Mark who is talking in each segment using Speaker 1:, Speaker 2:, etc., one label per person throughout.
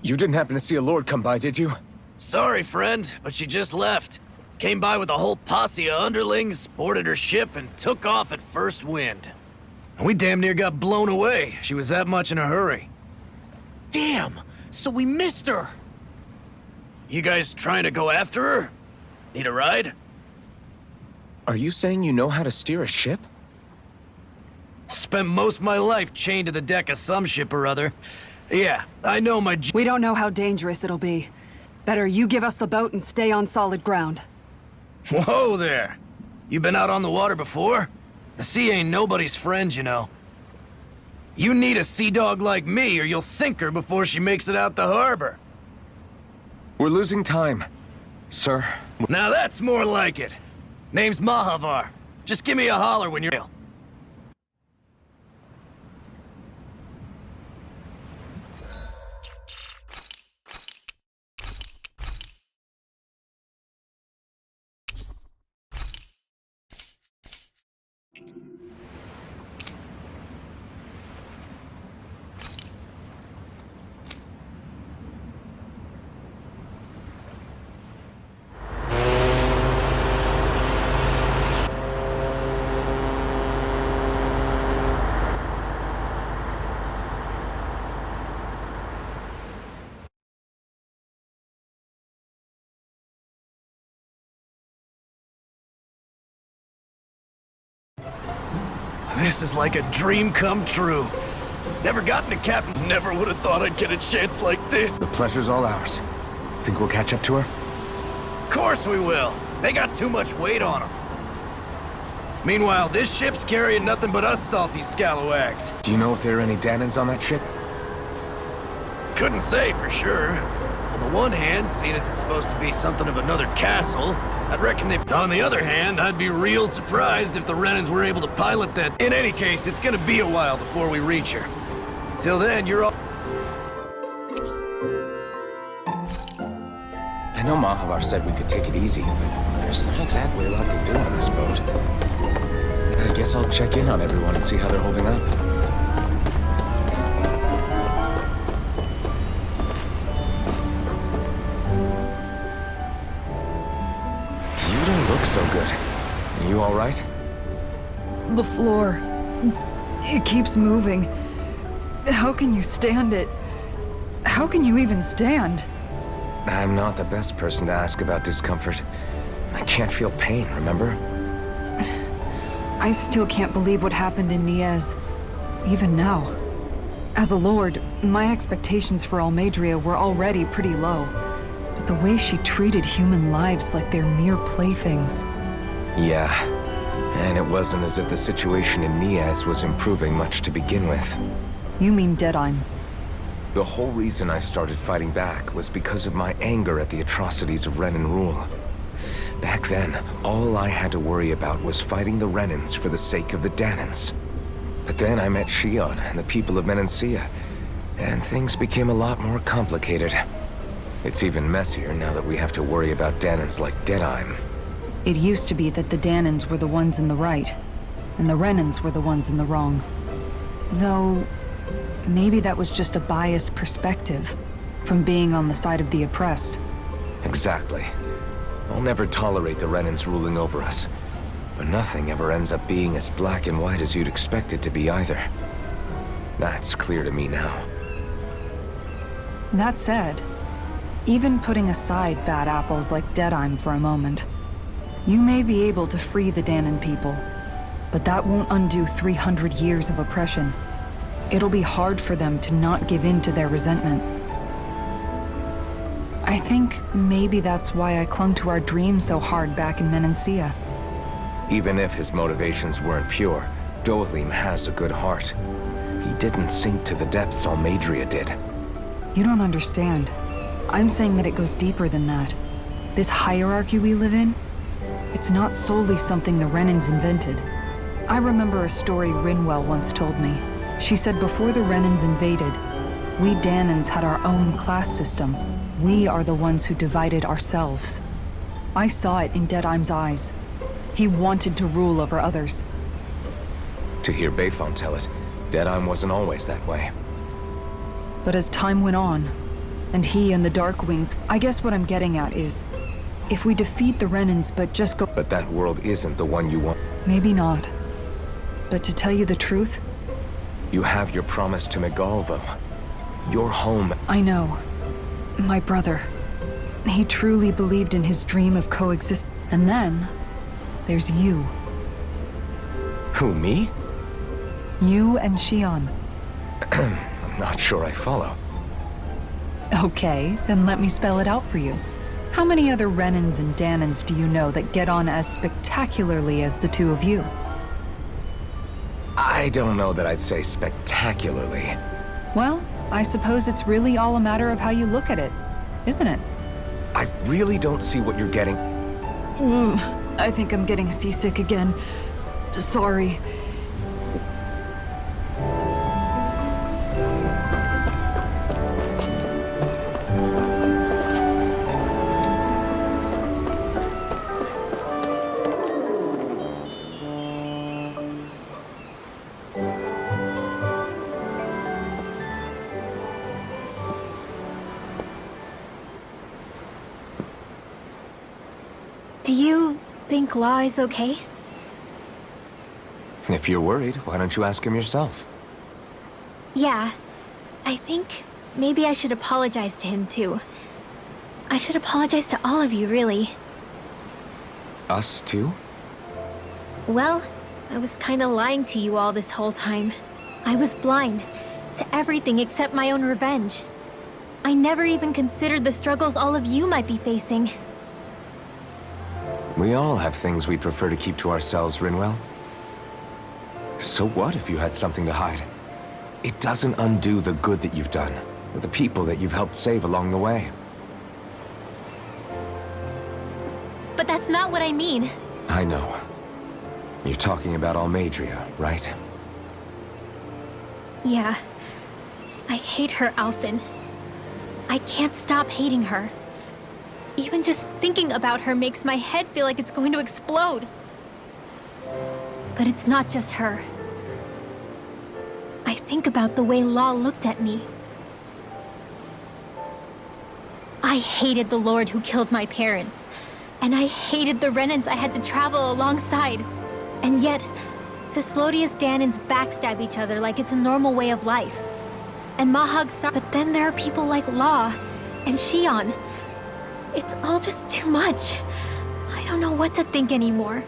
Speaker 1: You didn't happen to see a lord come by, did you?
Speaker 2: Sorry, friend, but she just left. Came by with a whole posse of underlings, boarded her ship, and took off at first wind. We damn near got blown away. She was that much in a hurry.
Speaker 3: Damn! So we missed her!
Speaker 2: You guys trying to go after her? Need a ride?
Speaker 1: Are you saying you know how to steer a ship?
Speaker 2: Spent most of my life chained to the deck of some ship or other. Yeah, I know my
Speaker 4: We don't know how dangerous it'll be. Better you give us the boat and stay on solid ground.
Speaker 2: Whoa there! You been out on the water before? The sea ain't nobody's friend, you know. You need a sea dog like me, or you'll sink her before she makes it out the harbor.
Speaker 1: We're losing time, sir.
Speaker 2: Now that's more like it. Name's Mahavar. Just give me a holler when you're ill. This is like a dream come true. Never gotten a captain. Never would have thought I'd get a chance like this.
Speaker 1: The pleasure's all ours. Think we'll catch up to her?
Speaker 2: Of course we will. They got too much weight on them. Meanwhile, this ship's carrying nothing but us salty scalawags.
Speaker 1: Do you know if there are any Danans on that ship?
Speaker 2: Couldn't say for sure. On the one hand, seeing as it's supposed to be something of another castle, I'd reckon they... On the other hand, I'd be real surprised if the Renans were able to pilot that. In any case, it's gonna be a while before we reach her. Till then, you're all...
Speaker 1: I know Mahavar said we could take it easy, but there's not exactly a lot to do on this boat. I guess I'll check in on everyone and see how they're holding up. You don't look so good. Are you all right?
Speaker 4: The floor. It keeps moving. How can you stand it? How can you even stand?
Speaker 1: I'm not the best person to ask about discomfort. I can't feel pain, remember?
Speaker 4: I still can't believe what happened in Niez. Even now. As a lord, my expectations for Almadria were already pretty low. But the way she treated human lives like they're mere playthings.
Speaker 1: Yeah. And it wasn't as if the situation in Niez was improving much to begin with.
Speaker 4: You mean Deadheim?
Speaker 1: The whole reason I started fighting back was because of my anger at the atrocities of Renan rule. Back then, all I had to worry about was fighting the Renans for the sake of the Danans. But then I met Shion and the people of Menancia, and things became a lot more complicated. It's even messier now that we have to worry about Danans like Deadheim.
Speaker 4: It used to be that the Danans were the ones in the right, and the Renans were the ones in the wrong. Though, maybe that was just a biased perspective from being on the side of the oppressed.
Speaker 1: Exactly. I'll never tolerate the Renans ruling over us. But nothing ever ends up being as black and white as you'd expect it to be either. That's clear to me now.
Speaker 4: That said, even putting aside bad apples like Deadheim for a moment, you may be able to free the Danon people, but that won't undo 300 years of oppression. It'll be hard for them to not give in to their resentment. I think maybe that's why I clung to our dream so hard back in Menancia.
Speaker 1: Even if his motivations weren't pure, Dohalim has a good heart. He didn't sink to the depths Almadria did.
Speaker 4: You don't understand. I'm saying that it goes deeper than that. This hierarchy we live in, it's not solely something the Renans invented. I remember a story Rinwell once told me. She said before the Renans invaded, we Danans had our own class system. We are the ones who divided ourselves. I saw it in Deadheim's eyes. He wanted to rule over others.
Speaker 1: To hear Bayfon tell it, Deadheim wasn't always that way.
Speaker 4: But as time went on, and he and the Darkwings, I guess what I'm getting at is, if we defeat the Renans but just go—
Speaker 1: But that world isn't the one you want.
Speaker 4: Maybe not. But to tell you the truth,
Speaker 1: You have your promise to Miguel, though. Your home.
Speaker 4: I know. My brother. He truly believed in his dream of coexistence. And then, there's you.
Speaker 1: Who, me?
Speaker 4: You and Shion.
Speaker 1: I'm not sure I follow.
Speaker 4: Okay, then let me spell it out for you. How many other Renans and Danans do you know that get on as spectacularly as the two of you?
Speaker 1: I don't know that I'd say spectacularly.
Speaker 4: Well, I suppose it's really all a matter of how you look at it, isn't it?
Speaker 1: I really don't see what you're getting.
Speaker 4: I think I'm getting seasick again. Sorry.
Speaker 5: Do you think Law is okay?
Speaker 1: If you're worried, why don't you ask him yourself?
Speaker 5: Yeah. I think maybe I should apologize to him too. I should apologize to all of you, really.
Speaker 1: Us too?
Speaker 5: Well, I was kinda lying to you all this whole time. I was blind to everything except my own revenge. I never even considered the struggles all of you might be facing.
Speaker 1: We all have things we prefer to keep to ourselves, Rinwell. So what if you had something to hide? It doesn't undo the good that you've done, or the people that you've helped save along the way.
Speaker 5: But that's not what I mean.
Speaker 1: I know. You're talking about Almadria, right?
Speaker 5: Yeah. I hate her, Alphen. I can't stop hating her. Even just thinking about her makes my head feel like it's going to explode. But it's not just her. I think about the way Law looked at me. I hated the Lord who killed my parents. And I hated the Renans I had to travel alongside. And yet, Cislodius Danans backstab each other like it's a normal way of life. And Mahag Sar— But then there are people like Law and Shion. It's all just too much. I don't know what to think anymore.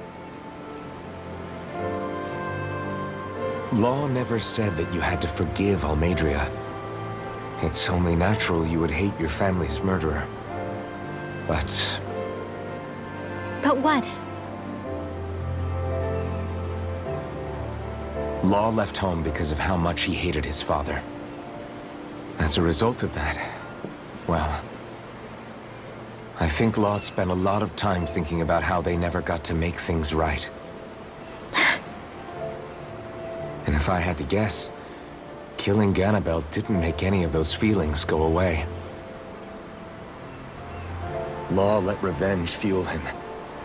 Speaker 1: Law never said that you had to forgive Almadria. It's only natural you would hate your family's murderer. But
Speaker 5: But what?
Speaker 1: Law left home because of how much he hated his father. As a result of that, well, I think Law spent a lot of time thinking about how they never got to make things right. And if I had to guess, killing Ganabel didn't make any of those feelings go away. Law let revenge fuel him,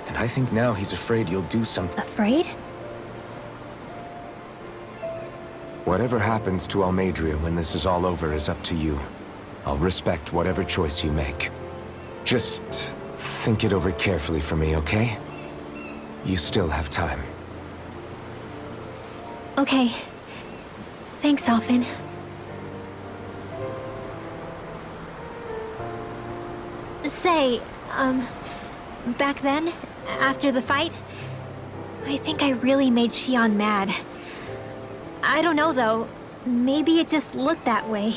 Speaker 1: and I think now he's afraid you'll do something.
Speaker 5: Afraid?
Speaker 1: Whatever happens to Almadria when this is all over is up to you. I'll respect whatever choice you make. Just think it over carefully for me, okay? You still have time.
Speaker 5: Okay. Thanks, Alphen. Say, back then, after the fight, I think I really made Xion mad. I don't know, though. Maybe it just looked that way.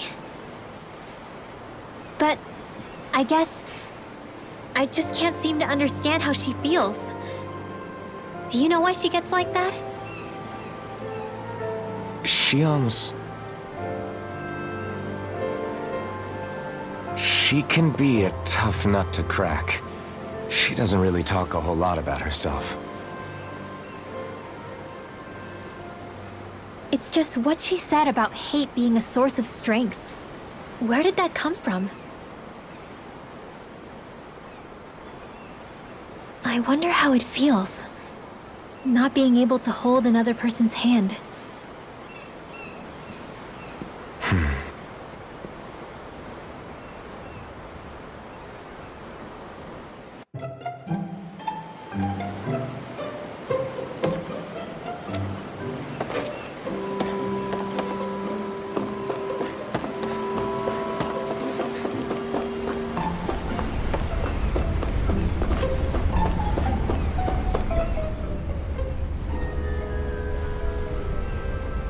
Speaker 5: But I guess I just can't seem to understand how she feels. Do you know why she gets like that?
Speaker 1: Xion's... She can be a tough nut to crack. She doesn't really talk a whole lot about herself.
Speaker 5: It's just what she said about hate being a source of strength. Where did that come from? I wonder how it feels, not being able to hold another person's hand.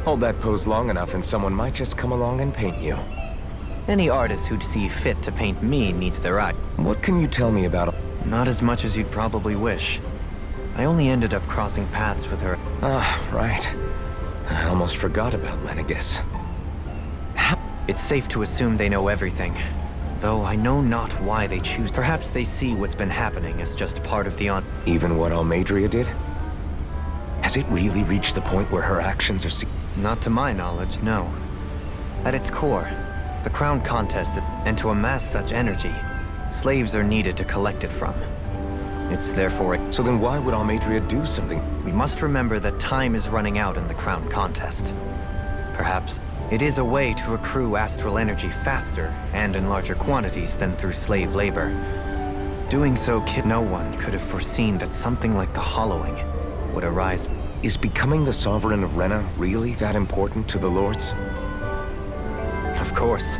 Speaker 1: Hold that pose long enough and someone might just come along and paint you.
Speaker 6: Any artist who'd see fit to paint me needs their eye.
Speaker 1: What can you tell me about...
Speaker 6: Not as much as you'd probably wish. I only ended up crossing paths with her.
Speaker 1: Ah, right. I almost forgot about Lenegis.
Speaker 6: It's safe to assume they know everything. Though I know not why they choose. Perhaps they see what's been happening as just part of the
Speaker 1: Even what Almeidrea did? Has it really reached the point where her actions are...
Speaker 6: Not to my knowledge, no. At its core, the crown contest, and to amass such energy, slaves are needed to collect it from. It's therefore...
Speaker 1: So then why would Almeidrea do something?
Speaker 6: We must remember that time is running out in the crown contest. Perhaps it is a way to accrue astral energy faster and in larger quantities than through slave labor. Doing so, no one could have foreseen that something like the Hollowing would arise.
Speaker 1: Is becoming the Sovereign of Rena really that important to the Lords?
Speaker 6: Of course.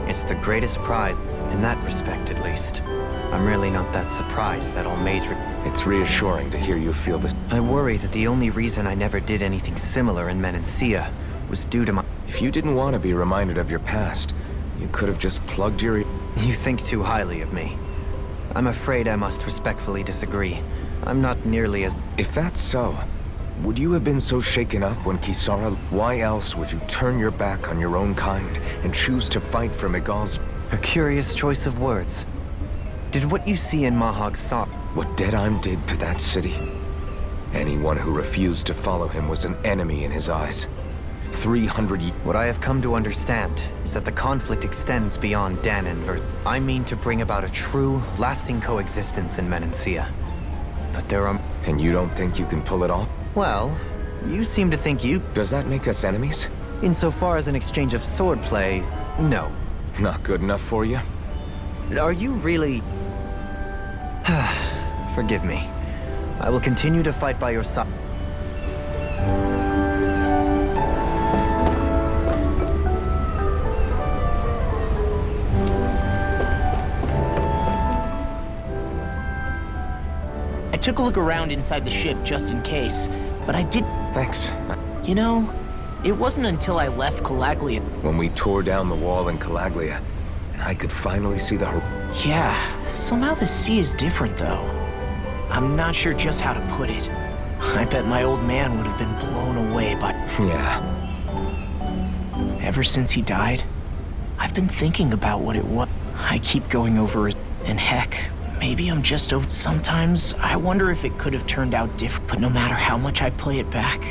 Speaker 6: It's the greatest prize, in that respect at least. I'm really not that surprised that Almeidrea...
Speaker 1: It's reassuring to hear you feel this.
Speaker 6: I worry that the only reason I never did anything similar in Menancia was due to my...
Speaker 1: If you didn't want to be reminded of your past, you could have just plugged your...
Speaker 6: You think too highly of me. I'm afraid I must respectfully disagree. I'm not nearly as...
Speaker 1: If that's so, would you have been so shaken up when Kisara... Why else would you turn your back on your own kind and choose to fight for Miguel's...
Speaker 6: A curious choice of words. Did what you see in Mahag Sa...
Speaker 1: What Deadheim did to that city? Anyone who refused to follow him was an enemy in his eyes. 300 years...
Speaker 6: What I have come to understand is that the conflict extends beyond Danen. I mean to bring about a true, lasting coexistence in Menancia. But there are...
Speaker 1: And you don't think you can pull it off?
Speaker 6: Well, you seem to think you...
Speaker 1: Does that make us enemies?
Speaker 6: Insofar as an exchange of swordplay, no.
Speaker 1: Not good enough for you?
Speaker 6: Are you really... Forgive me. I will continue to fight by your side.
Speaker 3: I took a look around inside the ship just in case, but I did...
Speaker 1: Thanks.
Speaker 3: You know, it wasn't until I left Calaglia...
Speaker 1: When we tore down the wall in Calaglia, and I could finally see the...
Speaker 3: Yeah, somehow the sea is different, though. I'm not sure just how to put it. I bet my old man would have been blown away by...
Speaker 1: Yeah.
Speaker 3: Ever since he died, I've been thinking about what it was. I keep going over it, and heck, maybe I'm just over... Sometimes I wonder if it could have turned out different, but no matter how much I play it back.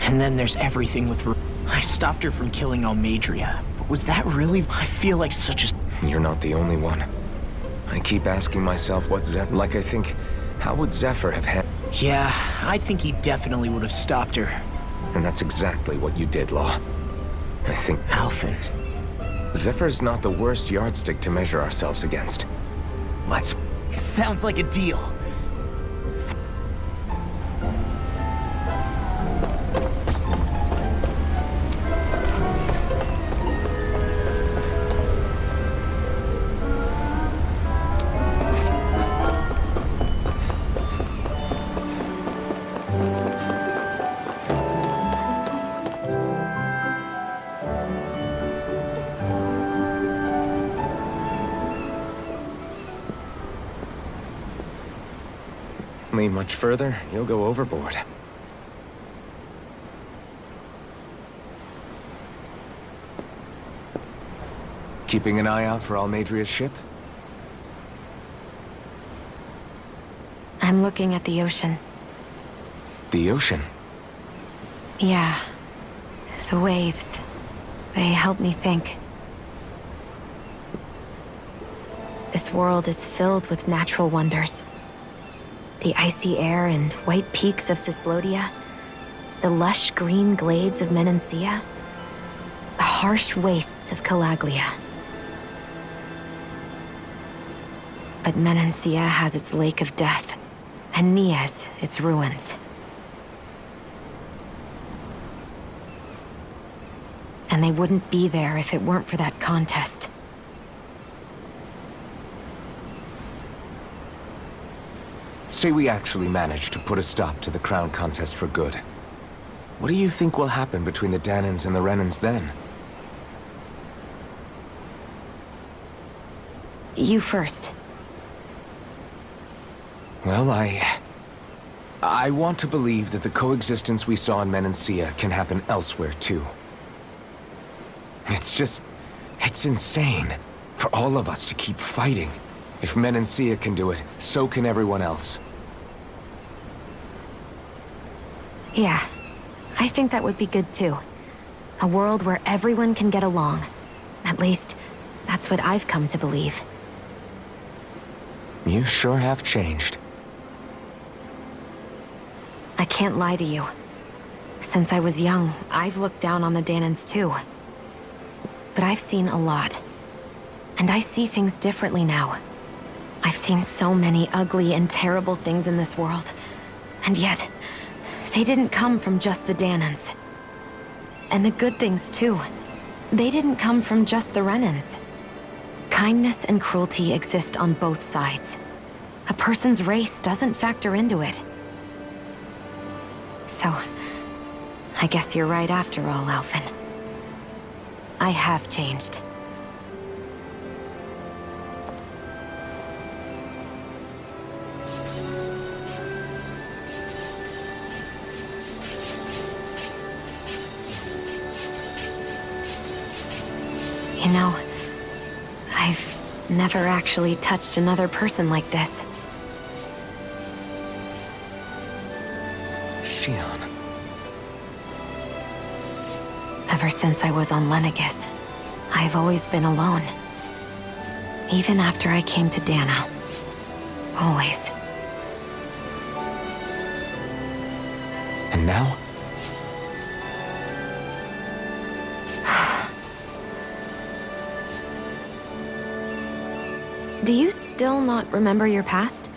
Speaker 3: And then there's everything with... I stopped her from killing Almeidrea, but was that really... I feel like such a...
Speaker 1: You're not the only one. I keep asking myself what Zephyr... Like I think, how would Zephyr have had...
Speaker 3: Yeah, I think he definitely would have stopped her.
Speaker 1: And that's exactly what you did, Law. I think...
Speaker 3: Alphen.
Speaker 1: Zephyr's not the worst yardstick to measure ourselves against. Let's...
Speaker 3: Sounds like a deal.
Speaker 1: me much further, you'll go overboard. Keeping an eye out for Almadria's ship?
Speaker 7: I'm looking at the ocean.
Speaker 1: The ocean?
Speaker 7: Yeah. The waves. They help me think. This world is filled with natural wonders. The icy air and white peaks of Cyslodia. The lush green glades of Menancia. The harsh wastes of Calaglia. But Menancia has its Lake of Death, and Nias its ruins. And they wouldn't be there if it weren't for that contest.
Speaker 1: Say we actually managed to put a stop to the crown contest for good. What do you think will happen between the Danans and the Renans then?
Speaker 7: You first.
Speaker 1: Well, I want to believe that the coexistence we saw in Menancia can happen elsewhere, too. It's insane for all of us to keep fighting. If Menancia can do it, so can everyone else.
Speaker 7: Yeah, I think that would be good too. A world where everyone can get along. At least, that's what I've come to believe.
Speaker 1: You sure have changed.
Speaker 7: I can't lie to you. Since I was young, I've looked down on the Danans too. But I've seen a lot. And I see things differently now. I've seen so many ugly and terrible things in this world. And yet, they didn't come from just the Danans. And the good things too. They didn't come from just the Renans. Kindness and cruelty exist on both sides. A person's race doesn't factor into it. So, I guess you're right after all, Alphen. I have changed. You know, I've never actually touched another person like this.
Speaker 1: Shion.
Speaker 7: Ever since I was on Lenegis, I've always been alone. Even after I came to Dana. Always.
Speaker 1: And now?
Speaker 7: Do you still not remember your past?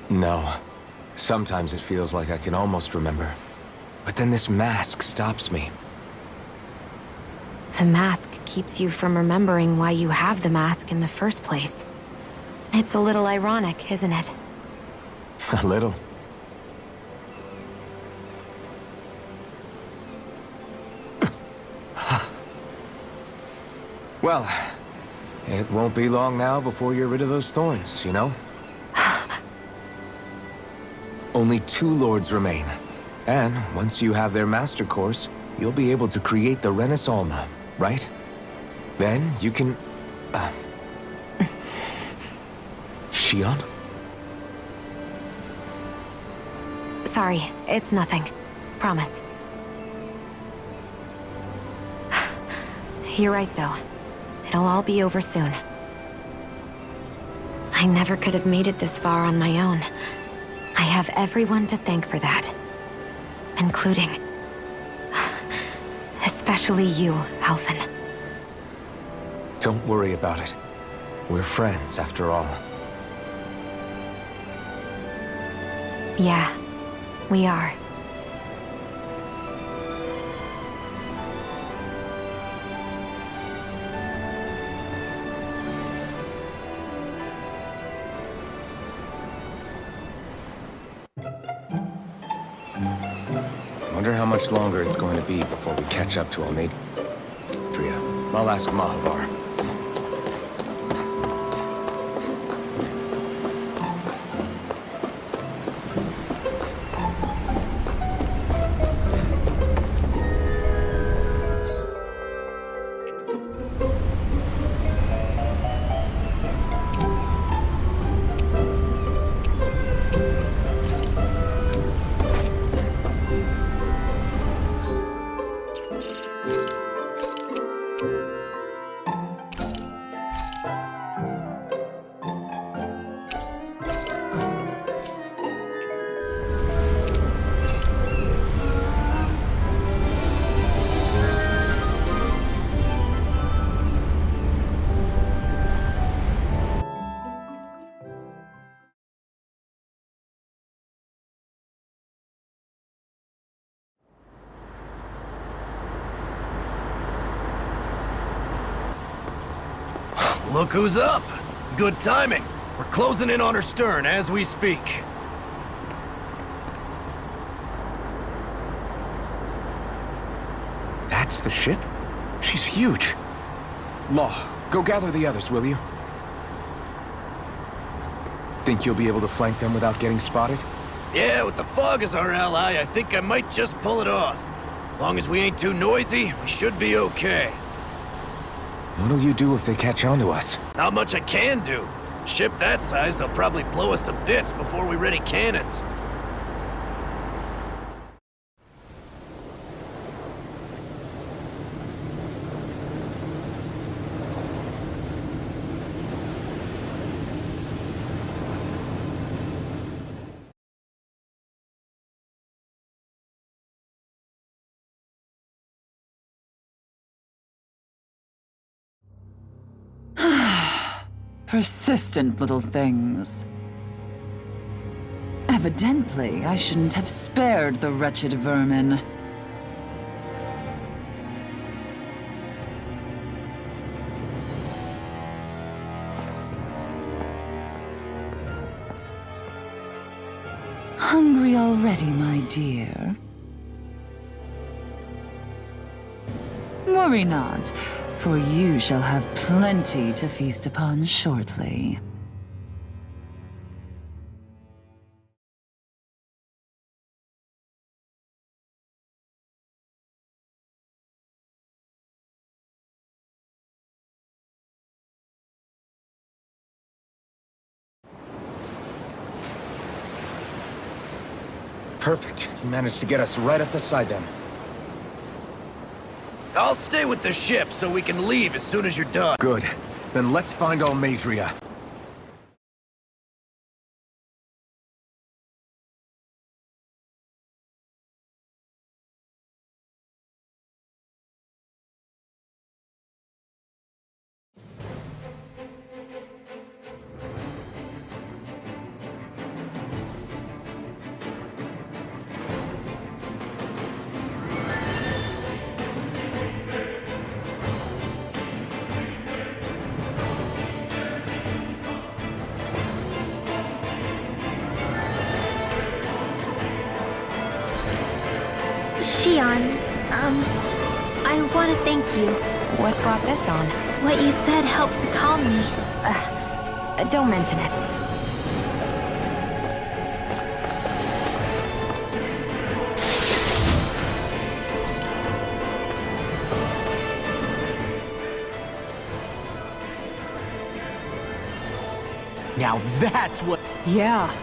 Speaker 1: No. Sometimes it feels like I can almost remember. But then this mask stops me.
Speaker 7: The mask keeps you from remembering why you have the mask in the first place. It's a little ironic, isn't it?
Speaker 1: A little. Well, it won't be long now before you're rid of those thorns, you know? Only 2 lords remain. And once you have their master course, you'll be able to create the Renis Alma, right? Then you can... Shion?
Speaker 7: Sorry, it's nothing. Promise. You're right, though. It'll all be over soon. I never could have made it this far on my own. I have everyone to thank for that. Including... especially you, Alphen.
Speaker 1: Don't worry about it. We're friends, after all.
Speaker 7: Yeah, we are.
Speaker 1: Wonder how much longer it's going to be before we catch up to Almadria. I'll ask Mahavar.
Speaker 2: Look who's up! Good timing. We're closing in on her stern as we speak.
Speaker 1: That's the ship? She's huge. Law, go gather the others, will you? Think you'll be able to flank them without getting spotted?
Speaker 2: Yeah, with the fog as our ally, I think I might just pull it off. Long as we ain't too noisy, we should be okay.
Speaker 1: What'll you do if they catch on to us?
Speaker 2: Not much I can do. Ship that size, they'll probably blow us to bits before we ready cannons.
Speaker 8: Persistent little things. Evidently, I shouldn't have spared the wretched vermin. Hungry already, my dear? Worry not, for you shall have plenty to feast upon shortly.
Speaker 1: Perfect. You managed to get us right up beside them.
Speaker 2: I'll stay with the ship so we can leave as soon as you're done.
Speaker 1: Good. Then let's find Almadria.
Speaker 5: Shion, I want to thank you.
Speaker 7: What brought this on?
Speaker 5: What you said helped to calm me.
Speaker 7: Don't mention it.
Speaker 3: Now that's what...
Speaker 4: Yeah.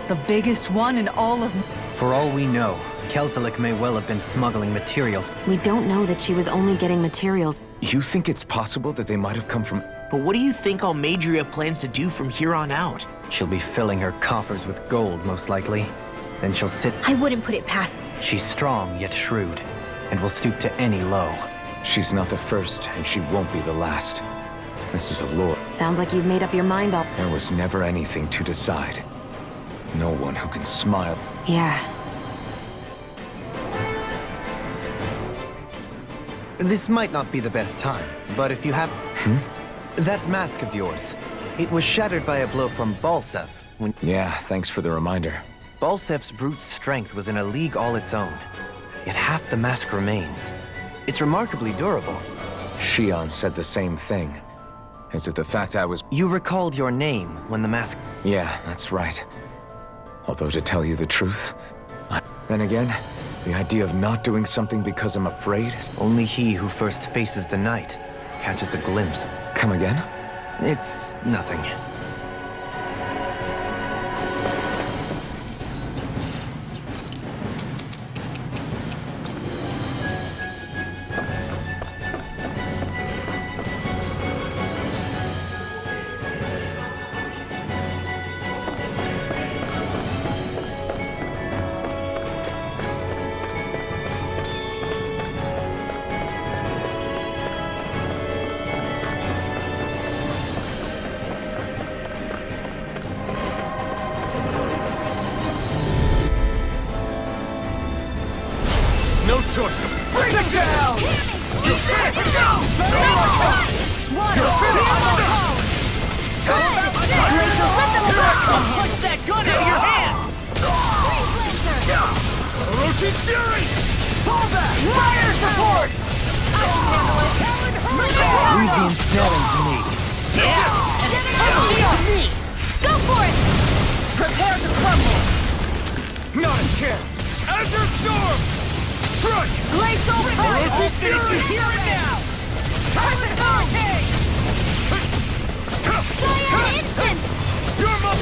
Speaker 4: The biggest one in all of...
Speaker 6: For all we know, Kelselik may well have been smuggling materials.
Speaker 7: We don't know that she was only getting materials.
Speaker 1: You think it's possible that they might have come from...
Speaker 3: But what do you think Almadria plans to do from here on out?
Speaker 6: She'll be filling her coffers with gold, most likely. Then she'll sit...
Speaker 5: I wouldn't put it past...
Speaker 6: She's strong, yet shrewd, and will stoop to any low.
Speaker 1: She's not the first, and she won't be the last. This is a lure.
Speaker 7: Sounds like you've made up your mind all...
Speaker 1: There was never anything to decide. No one who can smile.
Speaker 7: Yeah.
Speaker 6: This might not be the best time, but if you have... That mask of yours. It was shattered by a blow from Balsev when...
Speaker 1: Yeah, thanks for the reminder.
Speaker 6: Balsev's brute strength was in a league all its own. Yet half the mask remains. It's remarkably durable.
Speaker 1: Shion said the same thing. As if the fact I was...
Speaker 6: You recalled your name when the mask...
Speaker 1: Yeah, that's right. Although to tell you the truth, then again, the idea of not doing something because I'm afraid...
Speaker 6: Only he who first faces the night catches a glimpse.
Speaker 1: Come again?
Speaker 6: It's nothing.
Speaker 2: No choice. Bring them down! You can't go! Push that gun out of your hand! Orochi's Fury! Fall back! Fire support!
Speaker 3: Leave the ensnaring to me.
Speaker 5: Go for it!
Speaker 2: Prepare to crumble! Not a chance! Azure Storm! Strike! Glacial Fire! Orochi's Fury! Here and now! Silent Hurricane!
Speaker 5: Fire instant!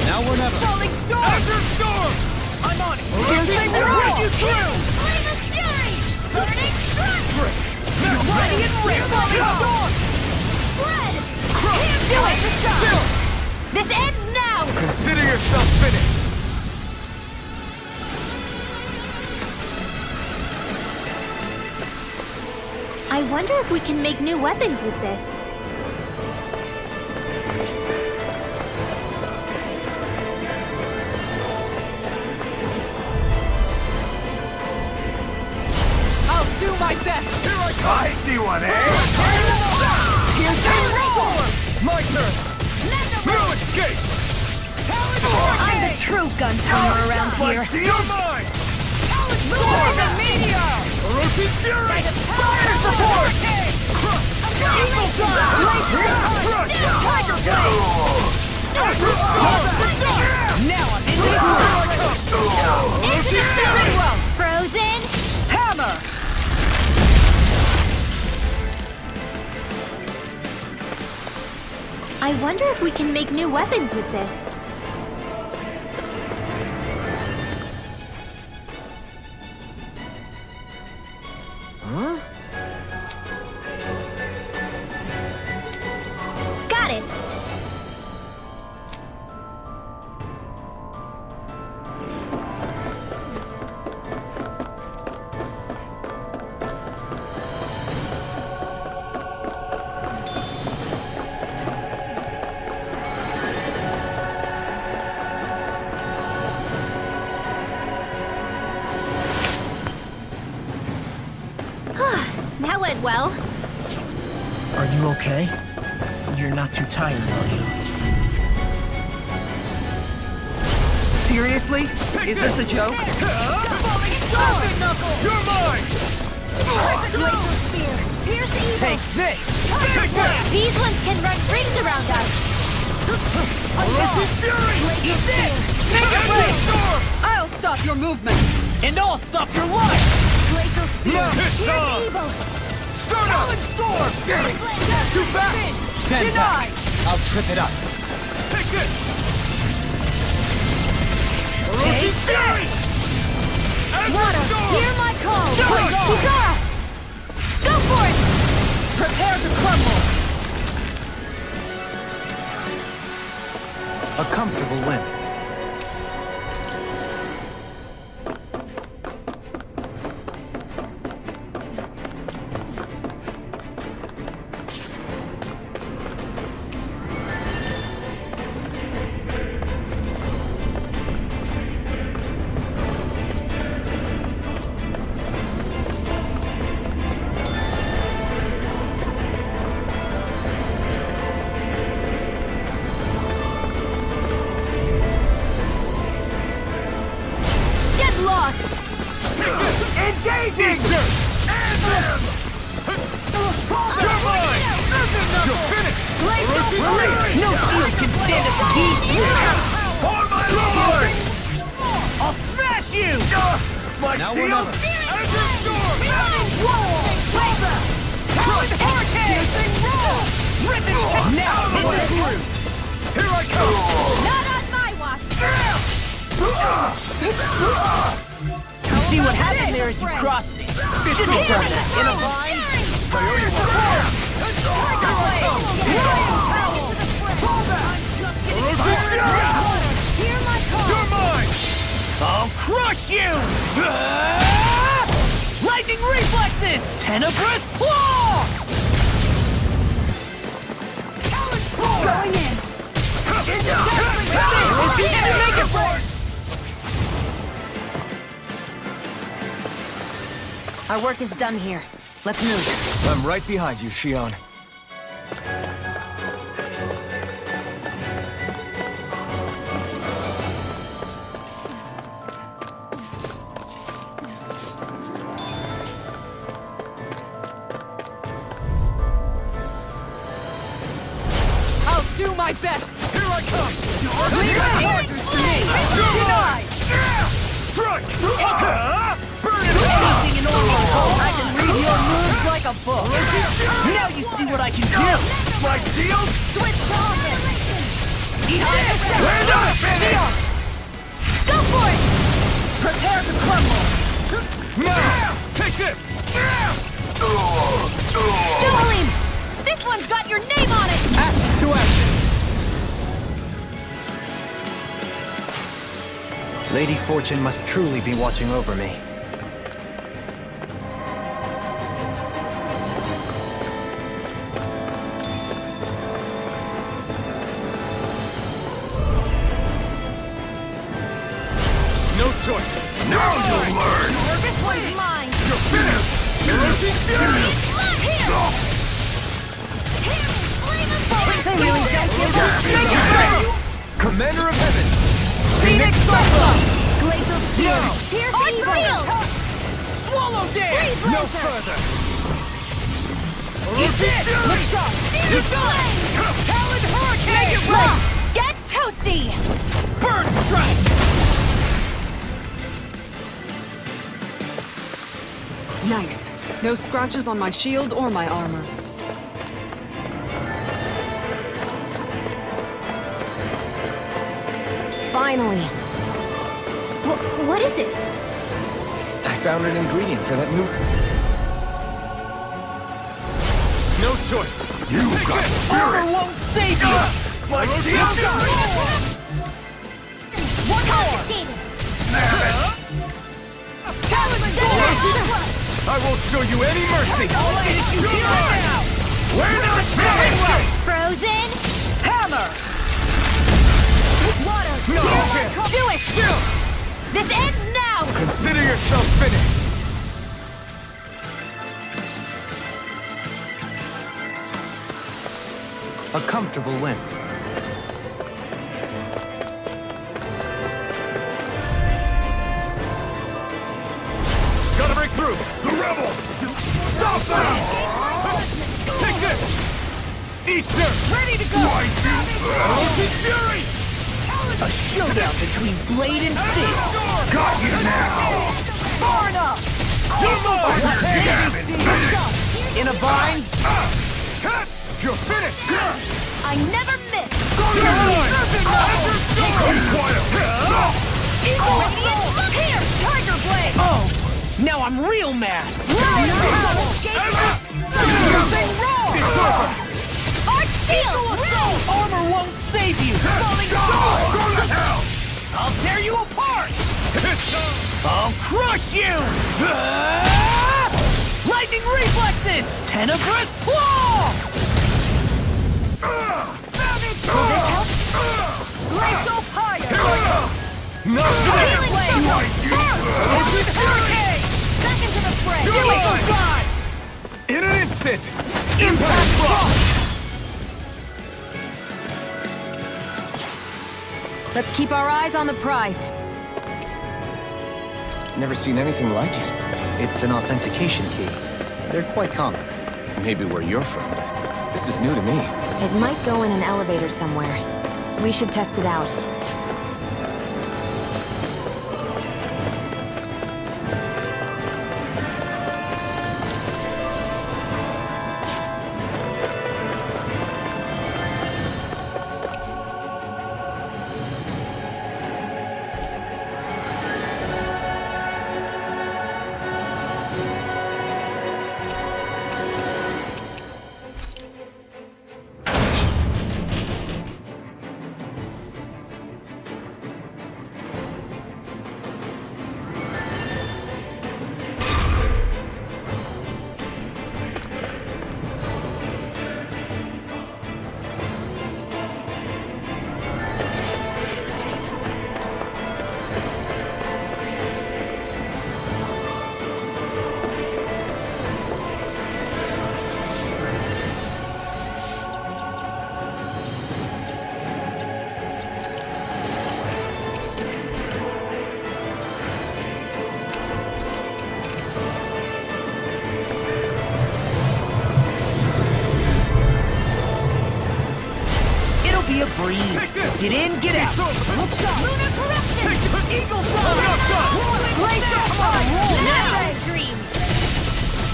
Speaker 2: Now or never! Falling Storm! Azure Storm! I'm on it! Piercing Roll! You through!
Speaker 5: Flame of Fury! Burning Strike!
Speaker 2: Ready and ready! Falling Storm!
Speaker 5: Spread! Can't do it!
Speaker 2: Chill!
Speaker 5: This ends now!
Speaker 1: Consider yourself finished.
Speaker 5: I wonder if we can make new weapons with this.
Speaker 2: I'll do my best! Here I come!
Speaker 1: I see one, eh?
Speaker 2: Piercing Roll! My turn! No escape!
Speaker 5: I'm the true gun-timer around here.
Speaker 2: You're mine! Storm and Meteor! Orochi's Fury! Fire support! Evil Time! Tiger Blade! Now I'm in the
Speaker 5: Frozen!
Speaker 2: Hammer!
Speaker 5: I wonder if we can make new weapons with this. Got it! That went well.
Speaker 3: Are you okay? You're not too tired, are you?
Speaker 4: Seriously? Is this a joke?
Speaker 2: Falling Storm! You're mine!
Speaker 5: Glacial Spear! Pierce evil!
Speaker 2: Take this! Take that!
Speaker 5: These ones can run rings around us!
Speaker 2: Orochi's Fury! Eat this!
Speaker 4: Make it
Speaker 2: Azure
Speaker 4: rain!
Speaker 2: Storm!
Speaker 4: I'll stop your movement!
Speaker 2: And I'll stop your life!
Speaker 5: Glacial Spear!
Speaker 2: Piss
Speaker 5: Pierce
Speaker 2: on!
Speaker 5: evil!
Speaker 2: Challenge Storm! Too fast! Stand back! I'll trip it up. Take this! Orochi's Fury! Azure
Speaker 5: Water!
Speaker 2: Storm!
Speaker 5: Hear my call!
Speaker 2: Stand on!
Speaker 5: Kikara! Go for it!
Speaker 2: Prepare to crumble!
Speaker 6: A comfortable win.
Speaker 5: Get lost!
Speaker 2: Engaging! Anthem! You're mine! You're finished! Orochi's Fury!
Speaker 3: No shield can stand us against you!
Speaker 2: For my lord! I'll smash you! My
Speaker 6: Now or
Speaker 2: shield!
Speaker 6: never.
Speaker 2: Azure Storm! Roll! Talon Hurricane! Roll! Rip it! Now we're through! Here I come!
Speaker 5: Not on my watch!
Speaker 3: See what happened there as you crossed me. Shouldn't have done that. In a line?
Speaker 2: Orochi's Fury!
Speaker 5: Hear my call!
Speaker 2: You're mine!
Speaker 3: I'll crush you! Lightning reflexes! Tenebrous claw!
Speaker 5: Going in!
Speaker 2: Make it work!
Speaker 7: Our work is done here. Let's move.
Speaker 1: I'm right behind you, Shion.
Speaker 4: my best!
Speaker 2: Here I come!
Speaker 4: Leave the orders to me! Denied!
Speaker 2: Strike! Burn it!
Speaker 4: Anything in order! I can read your moves like a book!
Speaker 3: Now you see what I can do!
Speaker 2: My shield!
Speaker 4: Switch target!
Speaker 2: Land up!
Speaker 4: Shield!
Speaker 5: Go for it!
Speaker 4: Prepare to crumble!
Speaker 2: Now! Take this!
Speaker 5: Dueling! This one's got your name on it!
Speaker 3: Action to action!
Speaker 6: Lady Fortune must truly be watching over me.
Speaker 2: No choice! Now you'll learn!
Speaker 5: This one's mine!
Speaker 2: You're finished! Erotic Fury!
Speaker 5: Here! Flame of fire!
Speaker 4: They really don't give up!
Speaker 2: Commander of Heaven!
Speaker 4: Phoenix Cyclone! Glacial Fury!
Speaker 5: Here's the evil!
Speaker 3: Swallow dance!
Speaker 5: Freeze
Speaker 2: No
Speaker 5: laser!
Speaker 2: further!
Speaker 3: Eat it! Look sharp!
Speaker 5: Searing flame!
Speaker 3: Talon Hurricane!
Speaker 5: Rock! Get toasty!
Speaker 3: Bird strike!
Speaker 4: Nice. No scratches on my shield or my armor.
Speaker 7: Finally.
Speaker 5: What is it?
Speaker 1: I found an ingredient for that new...
Speaker 2: No choice! You got
Speaker 3: Armor
Speaker 2: spirit!
Speaker 3: won't save you!
Speaker 2: My shield!
Speaker 5: One more!
Speaker 2: I won't show you any mercy! We're not finished!
Speaker 5: Frozen!
Speaker 3: Hammer!
Speaker 5: Water!
Speaker 2: No chance!
Speaker 5: Do it! This ends now!
Speaker 2: Consider yourself finished!
Speaker 6: A comfortable win.
Speaker 2: Gotta break through! The rebel! Stop them! Take this! Eat this!
Speaker 4: Ready to go!
Speaker 2: Erotic Fury!
Speaker 3: A showdown between blade and fist!
Speaker 2: Got you now!
Speaker 4: Far enough!
Speaker 3: In a bind?
Speaker 2: Cut! You're finished!
Speaker 5: I never miss!
Speaker 2: Go to your line!
Speaker 5: Eagle Radiant! Look here! Tiger Blade!
Speaker 3: Oh! Now I'm real mad!
Speaker 5: Arch Steel!
Speaker 3: Armor won't save you!
Speaker 2: Falling Go to hell!
Speaker 3: I'll tear you apart!
Speaker 2: It's
Speaker 3: I'll crush you! Lightning reflexes! Tenebrous claw!
Speaker 4: Glacial Fire!
Speaker 2: Nothing!
Speaker 5: Hurricane! Back into the fray!
Speaker 3: Do it, oh God!
Speaker 2: In an instant! Impact Frost!
Speaker 4: Let's keep our eyes on the prize.
Speaker 1: Never seen anything like it.
Speaker 6: It's an authentication key. They're quite common.
Speaker 1: Maybe where you're from, but this is new to me.
Speaker 7: It might go in an elevator somewhere. We should test it out.
Speaker 3: Freeze! Get in, get out!
Speaker 5: Lunar corruption!
Speaker 3: Eagle Fly!
Speaker 5: Glacier fire! Now! Dreams!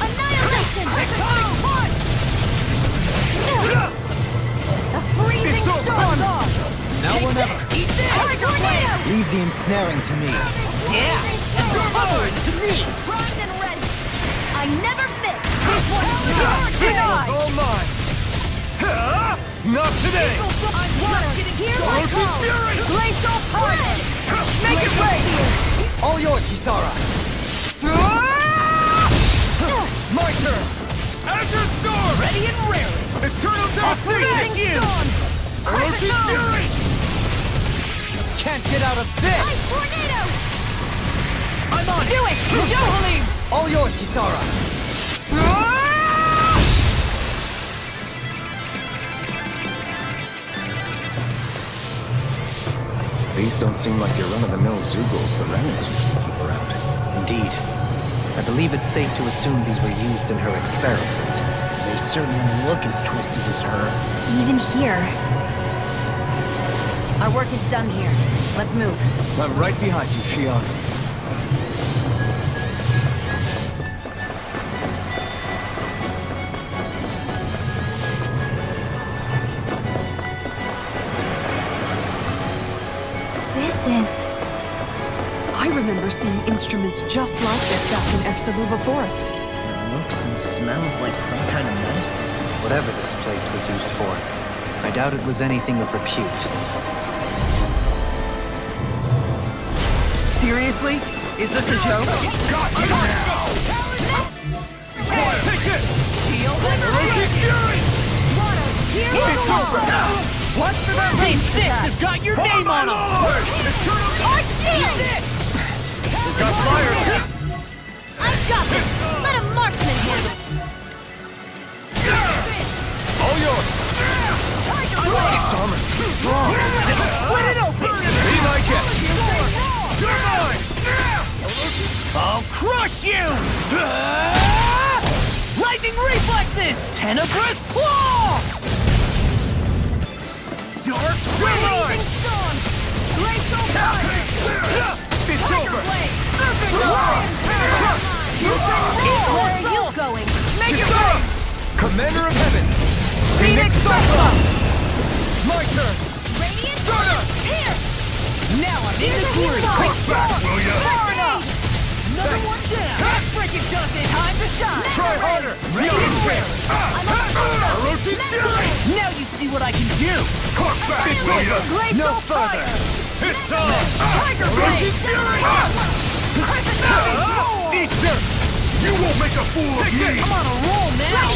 Speaker 5: Annihilation! A freezing storm!
Speaker 3: Now or never!
Speaker 5: Tiger Blade!
Speaker 3: Leave the ensnaring to me. Yeah! And the power to me!
Speaker 5: Primed and ready! I never miss! This one's denied!
Speaker 3: All mine! Not today!
Speaker 5: I'm getting here!
Speaker 3: Orochi's Fury!
Speaker 5: Glacial fire! Make it rain!
Speaker 3: All yours, Kisara! My turn! Azure Storm! Ready and raring! Eternal Devastation! Orochi's Fury! Can't get out of this!
Speaker 5: Ice tornado!
Speaker 3: I'm on
Speaker 5: Do it! Johali!
Speaker 3: All yours, Kisara!
Speaker 1: These don't seem like your run-of-the-mill Zoogles the Renans usually keep around.
Speaker 6: Indeed. I believe it's safe to assume these were used in her experiments.
Speaker 3: They certainly look as twisted as her.
Speaker 7: Even here. Our work is done here. Let's move.
Speaker 3: I'm right behind you, Shion.
Speaker 7: This is...
Speaker 4: I remember seeing instruments just like this back in Estaluva Forest.
Speaker 3: It looks and smells like some kind of medicine.
Speaker 6: Whatever this place was used for, I doubt it was anything of repute.
Speaker 4: Seriously? Is this a joke?
Speaker 3: Got you now! Take this! Shield and Orochi's Fury!
Speaker 5: It's over!
Speaker 3: Watch for that range stick has got your name on them! We've got fire!
Speaker 5: I've got this! Let a marksman handle it!
Speaker 3: All yours! Its armor's too strong! Split it open! Be my guest! You're mine! I'll crush you! Lightning reflexes! Tenebrous claw! Dark Storm!
Speaker 5: Glacial fire!
Speaker 3: It's over!
Speaker 5: Where are you going?
Speaker 3: Make it rain! Commander of Heaven! Phoenix Cyclone! My turn!
Speaker 5: Radiant
Speaker 3: Stardust!
Speaker 5: Here!
Speaker 3: Now I'm in the groove!
Speaker 5: Quick
Speaker 3: back, will ya?
Speaker 5: Far enough!
Speaker 3: Another one down! Freaking Justin! Time to shine! Try harder! Ready and ready! Orochi's Fury! Now you see what I can do! Caught back, will ya? No further! It's on!
Speaker 5: Tiger Blade!
Speaker 3: Orochi's Fury! Eat dirt! You won't make a fool of me! I'm on a roll now!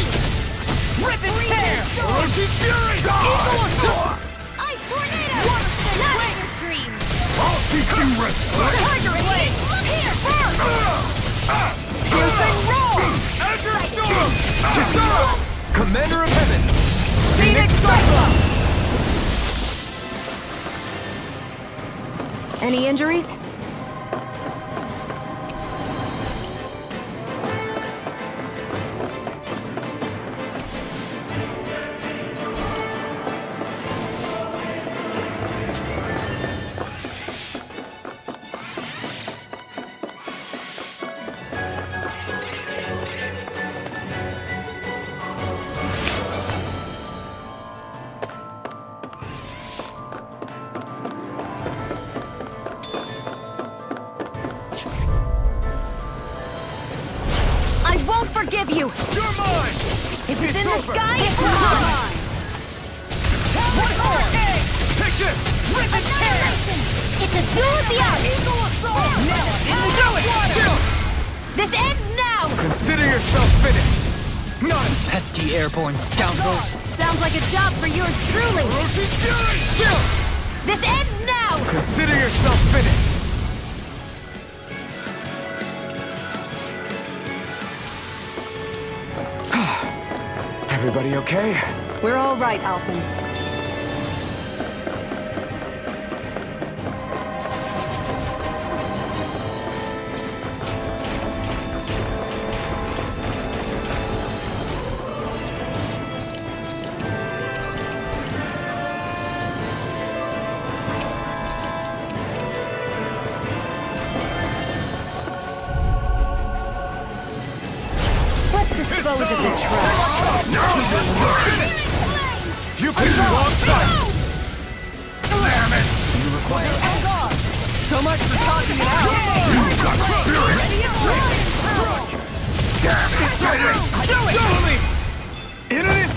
Speaker 3: Rip and tear! Orochi's Fury!
Speaker 5: Ice tornado! Lightning streams!
Speaker 3: I'll keep you restless!
Speaker 5: Tiger Blade! Here, first!
Speaker 3: Piercing roll! Azure Storm! Kisara! Commander of Heaven! Phoenix Cyclone!
Speaker 7: Any injuries?
Speaker 5: I won't forgive you!
Speaker 3: You're mine!
Speaker 5: If it's in the
Speaker 3: over.
Speaker 5: sky, it's mine!
Speaker 3: One more! Take this! Rip and tear!
Speaker 5: Annihilation! It's a duel of the eye!
Speaker 3: Eagle Assault! Now I'm in the water!
Speaker 5: This ends now!
Speaker 3: Consider yourself finished! None! Pesky airborne scoundrels!
Speaker 5: Sounds like a job for yours truly!
Speaker 3: Orochi's Fury! Still!
Speaker 5: This ends now!
Speaker 3: Consider yourself finished! Everybody okay?
Speaker 4: We're all right, Alphen.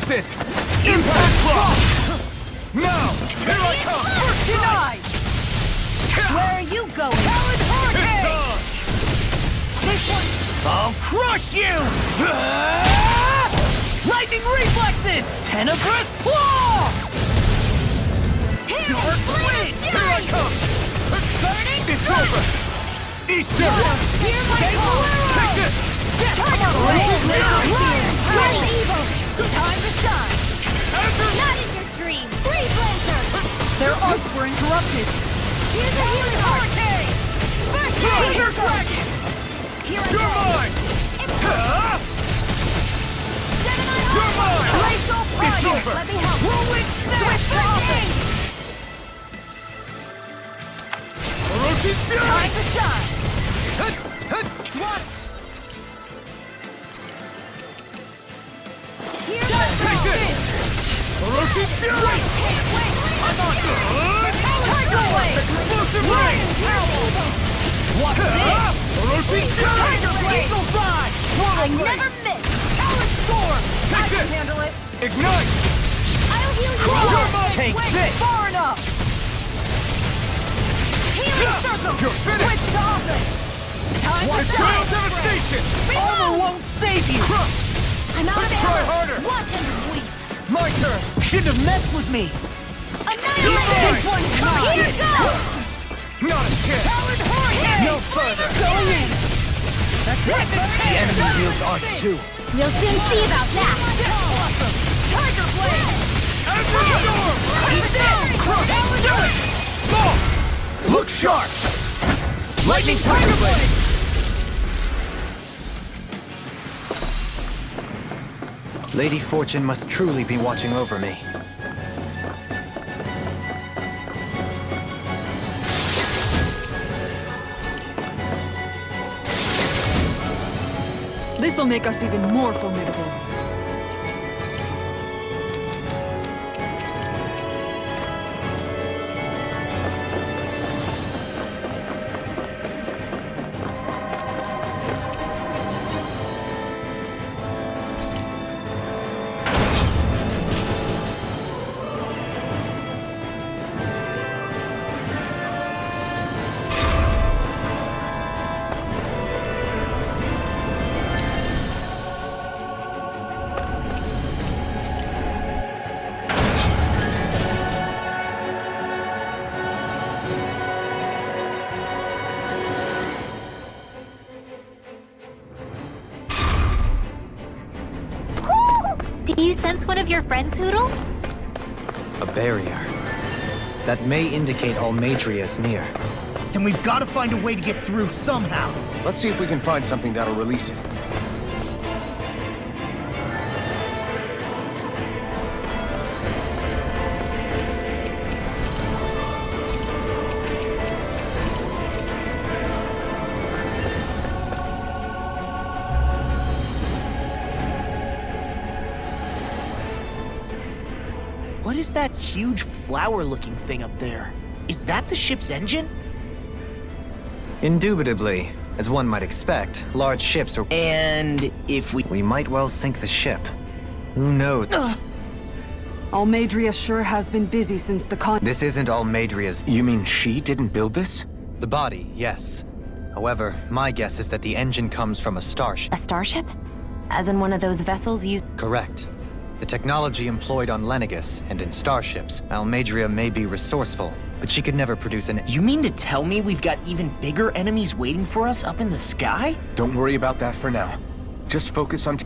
Speaker 1: Instant! Impact block! Now! Here I come!
Speaker 8: First denied! Where are you going? Talon Hurricane! This one... I'll crush you! Lightning reflexes! Tenebrous claw! Dark wind!
Speaker 1: Here I come!
Speaker 8: Burning
Speaker 1: It's over! Eat this!
Speaker 8: Hear my call!
Speaker 1: Take this!
Speaker 8: Tiger evil! Time to shine!
Speaker 5: Not in your dreams! Free Blazer!
Speaker 8: Their arts were interrupted!
Speaker 5: Here's a healing heart!
Speaker 8: First
Speaker 1: Thunder
Speaker 8: aid!
Speaker 1: Dragon!
Speaker 8: Here I
Speaker 1: You're
Speaker 8: go!
Speaker 1: mine! Huh? You're mine!
Speaker 8: Glacial
Speaker 1: It's
Speaker 8: Fire!
Speaker 1: over!
Speaker 8: Let me help! Rolling
Speaker 5: Switch
Speaker 8: Snap!
Speaker 5: offense!
Speaker 1: Orochi's Fury!
Speaker 8: Time to shine!
Speaker 1: Hut, hut.
Speaker 8: Water!
Speaker 5: Here's
Speaker 1: Take this! Orochi's Fury!
Speaker 8: Wait!
Speaker 1: I'm on you!
Speaker 8: Tiger Blade!
Speaker 1: Explosive rain!
Speaker 8: What's this?
Speaker 1: Orochi's Fury!
Speaker 8: Tiger Blade! Eagle Dive! I never miss! Talon Storm!
Speaker 1: Take
Speaker 8: I can
Speaker 1: this!
Speaker 8: handle it!
Speaker 1: Ignite!
Speaker 5: I'll heal you!
Speaker 1: You're mine!
Speaker 8: Take this! Far enough! Healing Circle!
Speaker 1: You're finished!
Speaker 8: Switch to offense! Time to
Speaker 1: Betrayal
Speaker 8: shine!
Speaker 1: devastation!
Speaker 8: Armor won't save you!
Speaker 1: Crush!
Speaker 5: I'm out of
Speaker 1: Let's try
Speaker 5: ammo.
Speaker 1: harder!
Speaker 8: Watch and weep!
Speaker 1: My turn!
Speaker 3: Shouldn't have messed with me.
Speaker 5: Annihilate!
Speaker 8: This one's mine!
Speaker 5: Here goes!
Speaker 1: Not a chance!
Speaker 8: Talon Hurricane!
Speaker 1: No further!
Speaker 8: Going in! That's it!
Speaker 3: The enemy wields arts too.
Speaker 5: We'll soon see about that!
Speaker 8: Awesome! Tiger Blade!
Speaker 1: Every storm!
Speaker 8: Eat this! Talon
Speaker 1: Ball! Look sharp! Lightning Tiger Blade!
Speaker 6: Lady Fortune must truly be watching over me.
Speaker 4: This'll make us even more formidable.
Speaker 5: Do you sense one of your friends, Hoodle?
Speaker 6: A barrier. That may indicate Almadria is near.
Speaker 3: Then we've got to find a way to get through somehow.
Speaker 1: Let's see if we can find something that'll release it.
Speaker 3: What is that huge flower-looking thing up there? Is that the ship's engine?
Speaker 6: Indubitably, as one might expect, large ships are...
Speaker 3: And if we...
Speaker 6: We might well sink the ship. Who knows?
Speaker 4: Almadria sure has been busy since the con-
Speaker 6: This isn't Almadria's...
Speaker 1: You mean she didn't build this?
Speaker 6: The body, yes. However, my guess is that the engine comes from a starship.
Speaker 7: A starship? As in one of those vessels used...
Speaker 6: Correct. The technology employed on Lenegus and in starships, Almadria may be resourceful, but she could never produce an...
Speaker 3: You mean to tell me we've got even bigger enemies waiting for us up in the sky?
Speaker 1: Don't worry about that for now. Just focus on...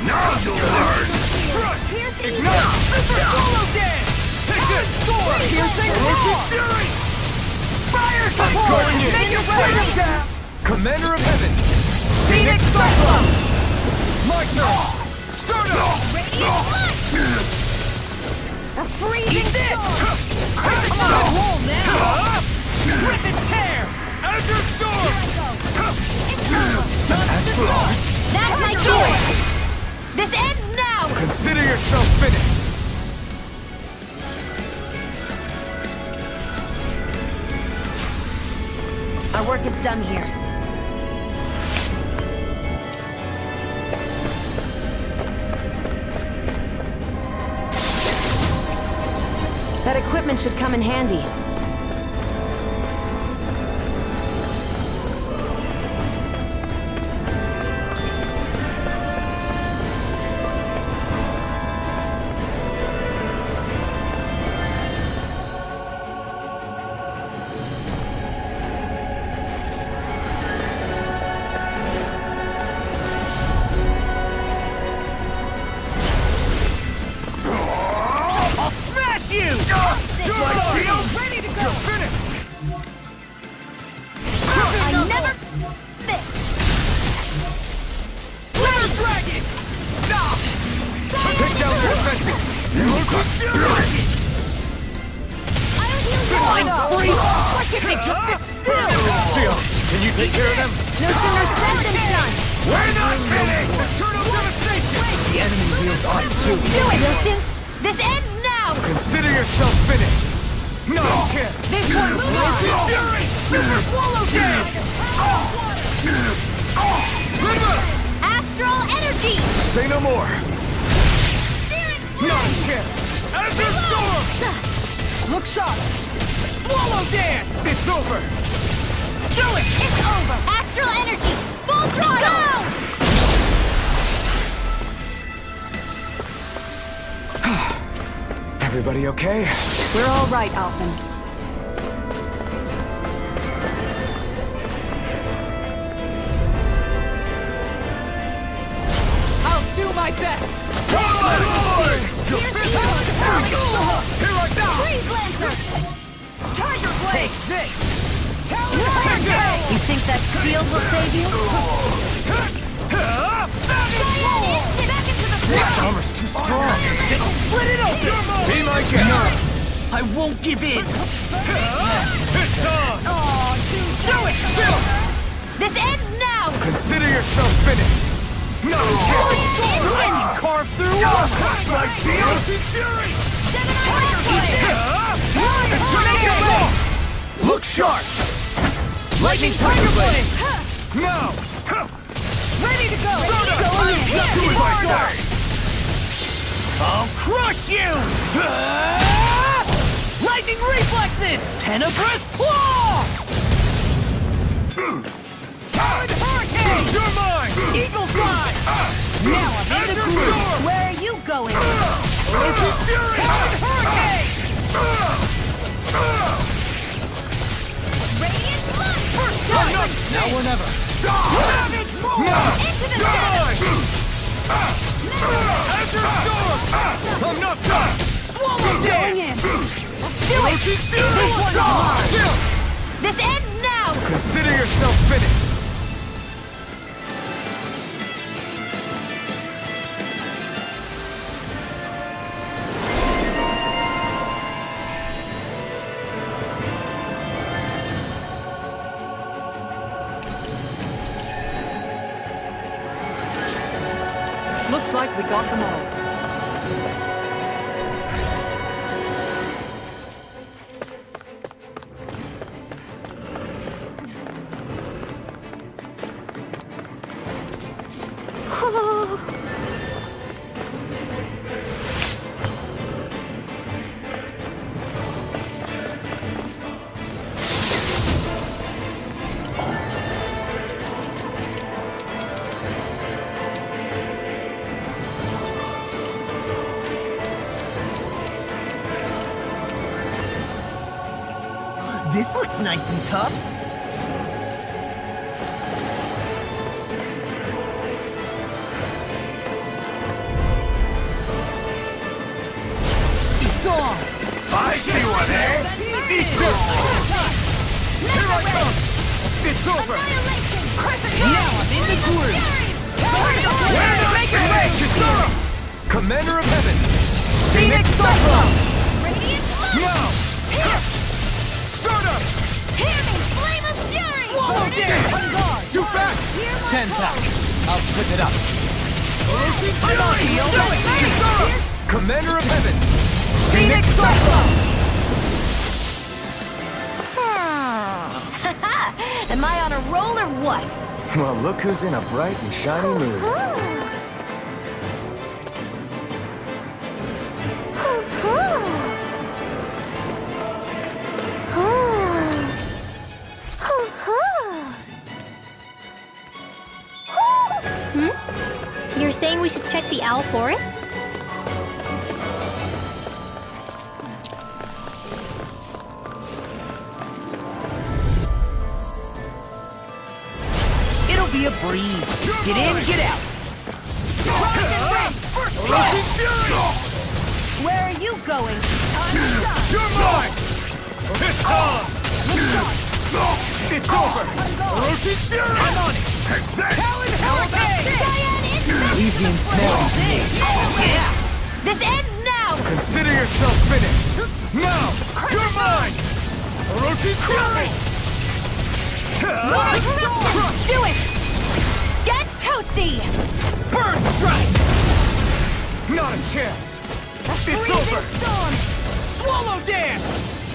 Speaker 1: Now you'll learn! Ignite!
Speaker 8: Super Solo Dance!
Speaker 1: Take this!
Speaker 8: Storm! Piercing
Speaker 1: Orochi's
Speaker 8: Roar!
Speaker 1: Fury!
Speaker 8: Fire
Speaker 1: I'm going in!
Speaker 8: Make your way down!
Speaker 1: Commander of Heaven!
Speaker 8: Phoenix Cyclone!
Speaker 1: My turn! Start up!
Speaker 8: A freezing storm!
Speaker 1: Astral,
Speaker 5: That's my cue! This ends now!
Speaker 1: consider yourself finished!
Speaker 7: Our work is done here. That equipment should come in handy.
Speaker 1: Can you take care of them?
Speaker 7: No sooner said than done!
Speaker 1: We're not finished! Eternal devastation! The enemy wields ice too.
Speaker 5: Do it, Wilson! This ends now!
Speaker 1: Consider yourself finished! No!
Speaker 7: This one's mine!
Speaker 1: Fury! Super swallow down!
Speaker 5: Astral energy!
Speaker 1: Say no more! No! Azure Storm!
Speaker 8: Look sharp!
Speaker 1: Swallow dance! It's over!
Speaker 5: Do it! It's over! Astral energy! Full throttle!
Speaker 1: Everybody okay?
Speaker 8: We're all right, Alphen. I'll do my best!
Speaker 1: Here I go!
Speaker 5: Freeze Lancer!
Speaker 8: Tiger Blade!
Speaker 1: This!
Speaker 7: You think that shield will save you?
Speaker 1: This armor's too strong! Split it open! Be my guest!
Speaker 3: I won't give in!
Speaker 1: It's on!
Speaker 5: Do it! This ends now!
Speaker 1: Consider yourself finished! No! I can carve through armor! Like the ocean fury! Look sharp! Lightning Tiger Blade! Now!
Speaker 8: Ready to go!
Speaker 1: Do it my way!
Speaker 3: I'll crush you! Lightning reflexes! Tenebrous claw!
Speaker 1: Tide Hurricane! You're mine!
Speaker 3: Eagle fly! Now I'm in the groove!
Speaker 8: Where are you going?
Speaker 1: Ocean Fury! Tide Hurricane!
Speaker 5: Radiant blood!
Speaker 1: Now or never! Savage move!
Speaker 5: Into the center!
Speaker 1: Azure Storm! I'm not done! Swallow
Speaker 8: Going
Speaker 1: dance!
Speaker 8: in!
Speaker 5: Do it!
Speaker 1: This one's mine!
Speaker 5: This ends now!
Speaker 1: Consider yourself finished!
Speaker 8: Looks like we got them all.
Speaker 3: This looks nice and tough. It's on!
Speaker 1: I see one, eh? Eat this! Here I come! It's over!
Speaker 3: Now I'm in the groove!
Speaker 1: Where to make it way, Kisara! Commander of Heaven!
Speaker 3: Phoenix Cyclone!
Speaker 1: Now! Stardust!
Speaker 5: Hear me! Flame of fury!
Speaker 1: Swallow
Speaker 9: dare!
Speaker 8: On guard!
Speaker 9: Too fast! Stand back! I'll trip it up! Commander of Heaven!
Speaker 8: Phoenix Cyclone!
Speaker 7: Am I on a roll or what?
Speaker 1: Well, look who's in a bright and shiny mood.
Speaker 5: You're saying we should check the Owl Forest?
Speaker 8: It'll be a breeze. Get in, get out. Where are you going?
Speaker 9: You're mine! It's on! It's over! Roach's Fury! I'm on it! Talon Hurricane!
Speaker 8: Leave the ensnaring to me. Yeah!
Speaker 5: This ends now!
Speaker 9: Consider yourself finished! Now! You're mine! Roach's Fury!
Speaker 5: Do it! Get toasty!
Speaker 9: Burn strike! Not a chance! It's over!
Speaker 8: Storm!
Speaker 9: Swallow dance!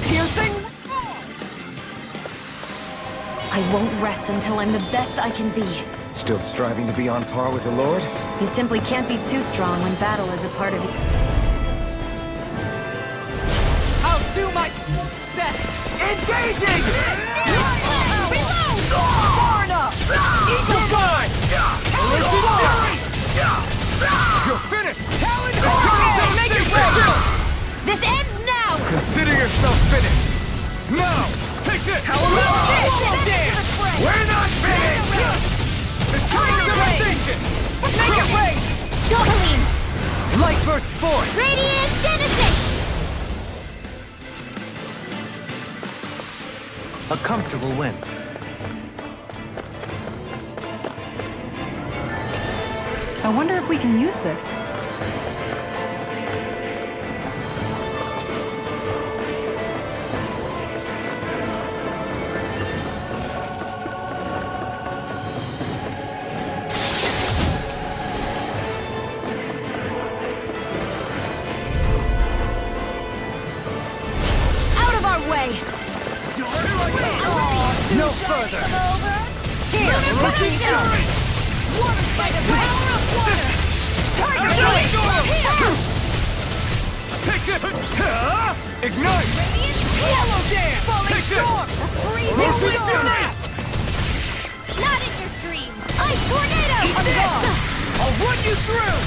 Speaker 8: Piercing!
Speaker 7: I won't rest until I'm the best I can be.
Speaker 1: Still striving to be on par with the Lord?
Speaker 7: You simply can't be too strong when battle is a part of you.
Speaker 8: I'll do my best!
Speaker 9: Engaging!
Speaker 8: Reload! Far enough!
Speaker 9: Eagle Guard! Roach's Fury! You're finished! Talon Hurricane!
Speaker 8: Make it real!
Speaker 5: This ends now!
Speaker 9: Consider yourself finished! Now! Take this! Swallow dance! We're not finished! It's time to devastation!
Speaker 8: Make it rain!
Speaker 5: Goblin!
Speaker 9: Light burst forth!
Speaker 5: Radiant Genesis!
Speaker 6: A comfortable win.
Speaker 4: I wonder if we can use this.
Speaker 5: Out of our way!
Speaker 9: No further!
Speaker 8: Here!
Speaker 9: Roach's Fury!
Speaker 8: By the power of water!
Speaker 9: Tiger Blade! Take this! Ignite! Swallow dance! Take this! Roach's Fury!
Speaker 5: Not in your dreams! Ice Tornado!
Speaker 9: Eat this! I'll run you through!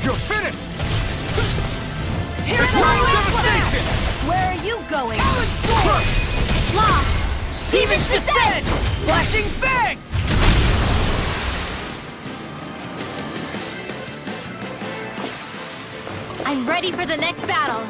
Speaker 9: You're finished!
Speaker 8: Here's
Speaker 9: Eternal devastation!
Speaker 8: Where are you going?
Speaker 9: Talon Sword!
Speaker 5: Lost! Demon's Descent!
Speaker 9: Flashing Fang!
Speaker 5: I'm ready for the next battle.